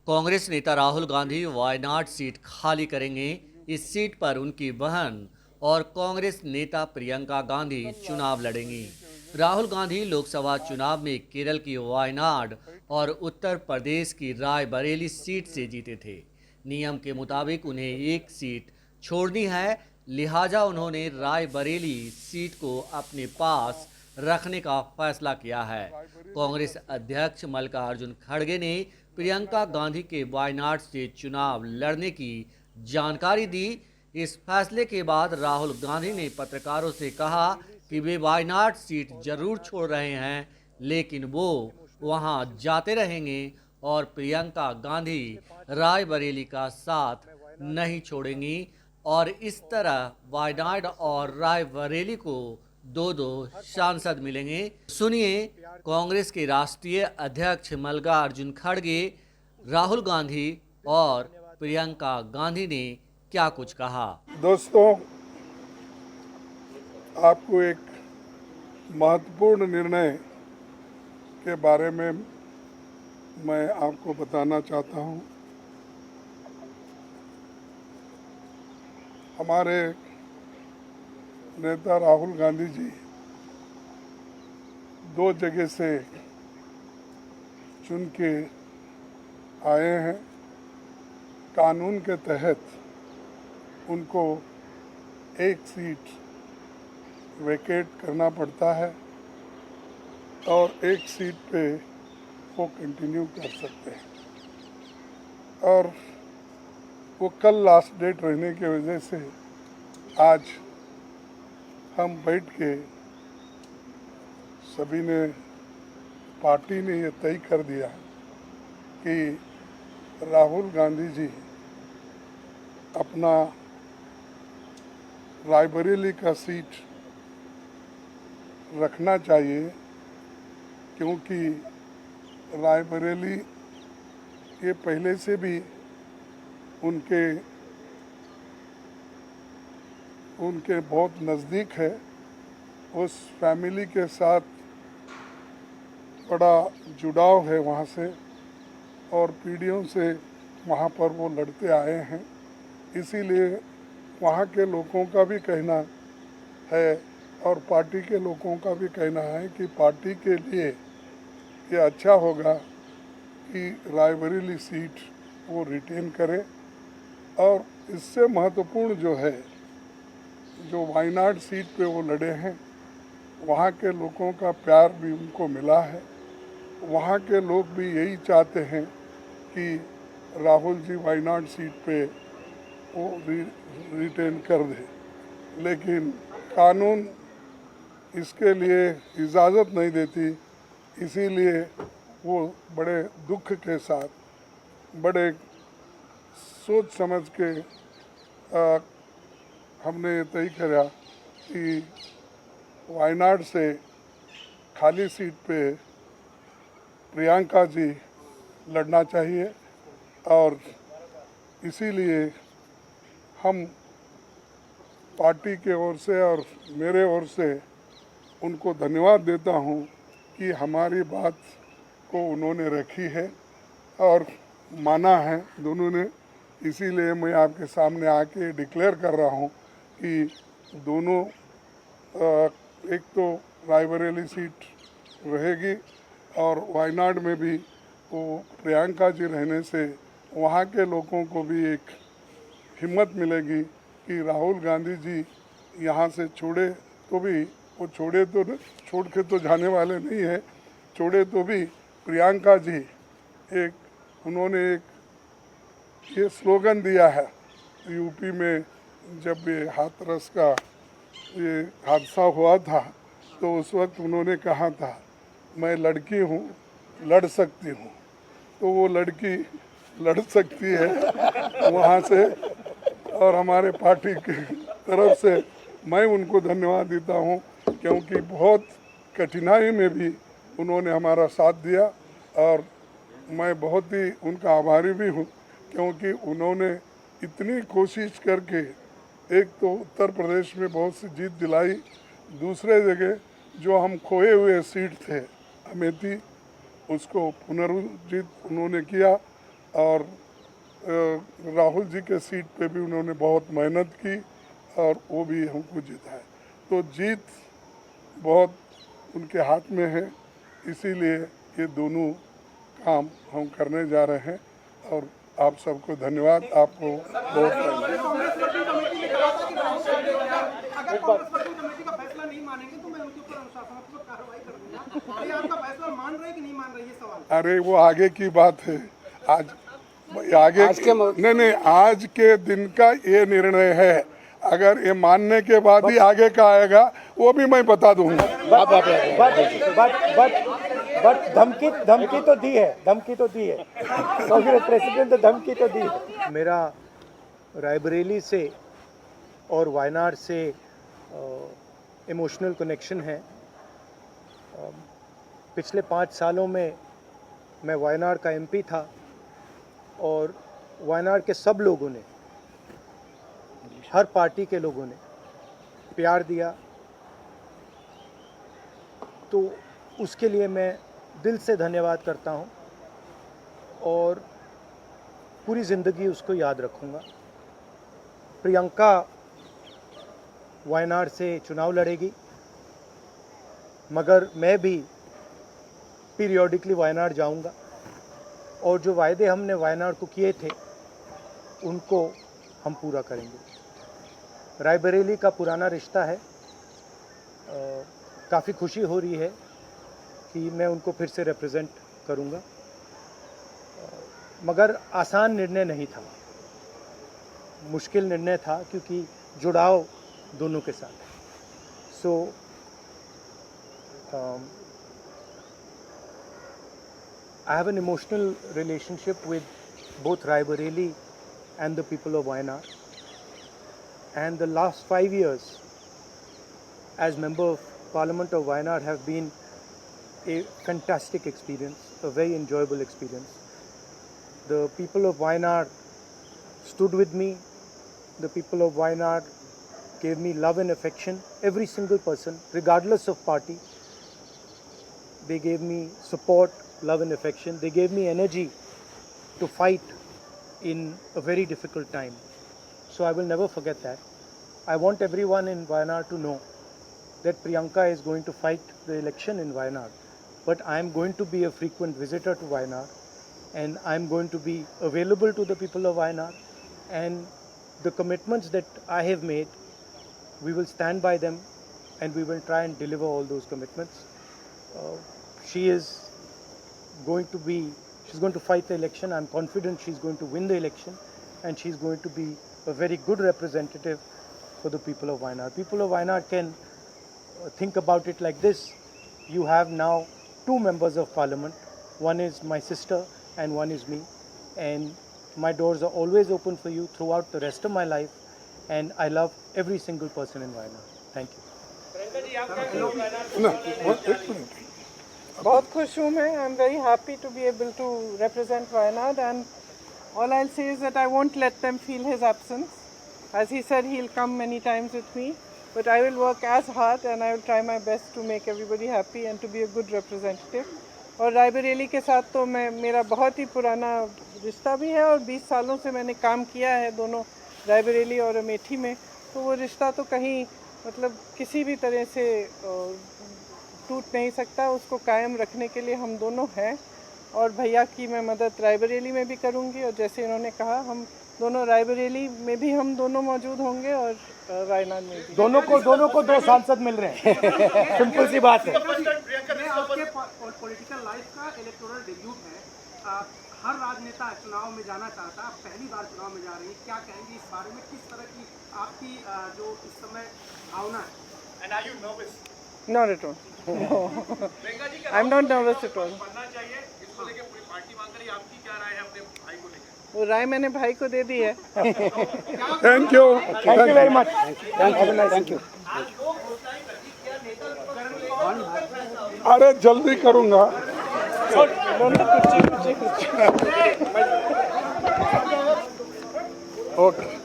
कांग्रेस नेता राहुल गांधी वायनाड सीट खाली करेंगे। इस सीट पर उनकी बहन और कांग्रेस नेता प्रियंका गांधी चुनाव लड़ेंगी। राहुल गांधी लोकसभा चुनाव में केरल की वायनाड और उत्तर प्रदेश की रायबरेली सीट से जीते थे। नियम के मुताबिक उन्हें एक सीट छोड़नी है, लिहाजा उन्होंने रायबरेली सीट को अपने पास रखने का फैसला किया है। कांग्रेस अध्यक्ष मल्लिकार्जुन खड़गे ने प्रियंका गांधी के वायनाड से चुनाव लड़ने की जानकारी दी। इस फैसले के बाद राहुल गांधी ने पत्रकारों से कहा कि वे वायनाड सीट जरूर छोड़ रहे हैं, लेकिन वो वहां जाते रहेंगे और प्रियंका गांधी रायबरेली का साथ नहीं छोड़ेंगी और इस तरह वायनाड और रायबरेली को दो दो सांसद मिलेंगे। सुनिए कांग्रेस के राष्ट्रीय अध्यक्ष मल्लिकार्जुन खड़गे, राहुल गांधी और प्रियंका गांधी ने क्या कुछ कहा। दोस्तों, आपको एक महत्वपूर्ण निर्णय के बारे में मैं आपको बताना चाहता हूं। हमारे नेता राहुल गांधी जी दो जगह से चुन के आए हैं। कानून के तहत उनको एक सीट वेकेट करना पड़ता है और एक सीट पे वो कंटिन्यू कर सकते हैं और वो कल लास्ट डेट रहने की वजह से आज हम बैठ के सभी ने, पार्टी ने ये तय कर दिया कि राहुल गांधी जी अपना रायबरेली का सीट रखना चाहिए, क्योंकि रायबरेली ये पहले से भी उनके बहुत नज़दीक है। उस फैमिली के साथ बड़ा जुड़ाव है वहाँ से और पीढ़ियों से वहाँ पर वो लड़ते आए हैं। इसीलिए वहाँ के लोगों का भी कहना है और पार्टी के लोगों का भी कहना है कि पार्टी के लिए ये अच्छा होगा कि रायबरेली सीट वो रिटेन करे। और इससे महत्वपूर्ण जो है, जो वायनाड सीट पे वो लड़े हैं, वहाँ के लोगों का प्यार भी उनको मिला है। वहाँ के लोग भी यही चाहते हैं कि राहुल जी वायनाड सीट पे वो रिटेन कर दे, लेकिन कानून इसके लिए इजाज़त नहीं देती। इसीलिए वो बड़े दुख के साथ, बड़े सोच समझ के हमने ये तय करा कि वायनाड से खाली सीट पे प्रियंका जी लड़ना चाहिए और इसीलिए हम पार्टी के ओर से और मेरे ओर से उनको धन्यवाद देता हूं कि हमारी बात को उन्होंने रखी है और माना है दोनों ने। इसीलिए मैं आपके सामने आके डिक्लेयर कर रहा हूं कि दोनों, एक तो रायबरेली सीट रहेगी और वायनाड में भी वो प्रियंका जी रहने से वहाँ के लोगों को भी एक हिम्मत मिलेगी कि राहुल गांधी जी यहाँ से छोड़े तो भी, वो छोड़ के तो जाने वाले नहीं है, छोड़े तो भी प्रियंका जी उन्होंने एक ये स्लोगन दिया है यूपी में। जब ये हाथरस का ये हादसा हुआ था तो उस वक्त उन्होंने कहा था, मैं लड़की हूँ, लड़ सकती हूँ। तो वो लड़की लड़ सकती है वहाँ से और हमारे पार्टी की तरफ से मैं उनको धन्यवाद देता हूँ, क्योंकि बहुत कठिनाई में भी उन्होंने हमारा साथ दिया और मैं बहुत ही उनका आभारी भी हूँ, क्योंकि उन्होंने इतनी कोशिश करके एक तो उत्तर प्रदेश में बहुत सी जीत दिलाई, दूसरे जगह जो हम खोए हुए सीट थे अमेठी, उसको पुनर्जीत उन्होंने किया और राहुल जी के सीट पे भी उन्होंने बहुत मेहनत की और वो भी हमको जिताए। तो जीत बहुत उनके हाथ में है, इसीलिए ये दोनों काम हम करने जा रहे हैं। और आप सबको धन्यवाद, आपको बहुत अगर कांग्रेस वर्किंग कमेटी का फैसला नहीं मानेंगे तो मैं उनके ऊपर अनुशासनात्मक कार्रवाई करूंगा। ये आपका फैसला मान रहे कि नहीं मान रहे, ये सवाल। अरे वो आगे की बात है। नहीं, आज के दिन का ये निर्णय है। अगर ये मानने के बाद ही आगे का आएगा वो भी मैं बता दूंगा। बट धमकी तो दी है, कांग्रेस प्रेसिडेंट ने धमकी तो दी है। मेरा रायबरेली से और वायनाड से इमोशनल कनेक्शन है। पिछले 5 सालों में मैं वायनाड का एमपी था और वायनाड के सब लोगों ने, हर पार्टी के लोगों ने प्यार दिया, तो उसके लिए मैं दिल से धन्यवाद करता हूं और पूरी ज़िंदगी उसको याद रखूंगा। प्रियंका वायनाड से चुनाव लड़ेगी, मगर मैं भी पीरियोडिकली वायनाड जाऊंगा और जो वायदे हमने वायनाड को किए थे उनको हम पूरा करेंगे। रायबरेली का पुराना रिश्ता है, काफ़ी खुशी हो रही है कि मैं उनको फिर से रिप्रेजेंट करूंगा, मगर आसान निर्णय नहीं था, मुश्किल निर्णय था क्योंकि जुड़ाव दोनों के साथ है। सो I have an emotional relationship with both Raebareli and the people of Wayanad. And the last 5 years as Member of Parliament of Wayanad have been a fantastic experience, a very enjoyable experience. The people of Wayanad stood with me. The people of Wayanad gave me love and affection. Every single person, regardless of party, they gave me support, love and affection. They gave me energy to fight in a very difficult time. So I will never forget that. I want everyone in Wayanad to know that Priyanka is going to fight the election in Wayanad. But I am going to be a frequent visitor to Wayanad, and I am going to be available to the people of Wayanad. And the commitments that I have made, we will stand by them and we will try and deliver all those commitments. She's going to fight the election. I'm confident she's going to win the election, and she's going to be a very good representative for the people of Wayanad. People of Wayanad can think about it like this. You have now 2 members of parliament. One is my sister and one is me. And my doors are always open for you throughout the rest of my life. And I love every single person in Wayanad. Thank you. बहुत खुश हूँ मैं. I'm very happy to be able to represent Wayanad, and all I'll say is that I won't let them feel his absence. As he said, he'll come many times with me, but I will work as hard and I will try my best to make everybody happy and to be a good representative. और रायबरेली के साथ तो मेरा बहुत ही पुराना रिश्ता भी है और 20 सालों से मैंने काम किया है दोनों रायबरेली और अमेठी में, तो वो रिश्ता तो कहीं मतलब किसी भी तरह से टूट नहीं सकता. उसको कायम रखने के लिए हम दोनों हैं और भैया की मैं मदद रायबरेली में भी करूंगी, और जैसे इन्होंने कहा हम दोनों रायबरेली में भी हम दोनों मौजूद होंगे और वायनाड में भी. दोनों को 2 सांसद मिल रहे हैं. सिंपल सी बात है. आपके पॉलिटिकल लाइफ का इलेक्टोरल डेब्यूट है. हर राजनेता चुनाव में जाना चाहता है, आप पहली बार चुनाव में जा रही हैं, क्या कहेंगे इस बारे में? किस तरह की आपकी जो इस समय भावना है? And are you nervous? Not at all. No. I'm not nervous at all. बनना चाहिए इसको लेके पूरी पार्टी मांग रही है. आपकी क्या राय है अपने भाई को लेकर? वो राय मैंने भाई को दे दी है. Thank you very much. Thank you. अरे जल्दी करूँगा. ओके.